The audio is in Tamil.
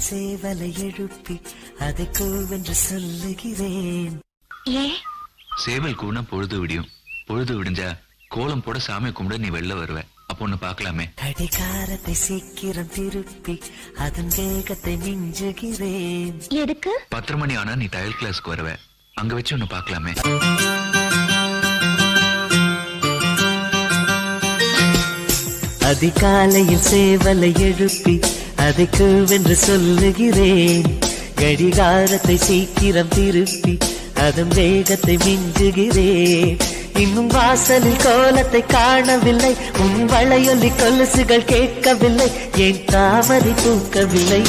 சேவலை எழுப்பி அதை கூவென்று சொல்லுகிறேன். சேவல் கூனா பொழுது விடியும். பொழுது விடிஞ்சா கோலம் போட சாமி கும்பிட நீ வெளில வருவ. அப்போ ஒண்ணு பாக்கலாமே. கடிகாரத்தை சீக்கிரம் திருப்பி அதன் வேகத்தை மிஞ்சுகிறேன். எதுக்கு? 10 மணி ஆனா நீ தையல் கிளாஸ்க்கு வருவ. அங்க வச்சு ஒண்ணு பாக்கலாமே. அதிகாலையில் சேவலை எழுப்பி அதை கூவென்று சொல்லுகிறேன். கடிகாரத்தை சீக்கிரம் திருப்பி அதன் வேகத்தை மிஞ்சுகிறேன். இன்னும் வாசலில் கோலத்தை காணவில்லை, உன் வளையொலி கொலுசுகள் கேட்கவில்லை, என் தாமரை தூக்கவில்லை.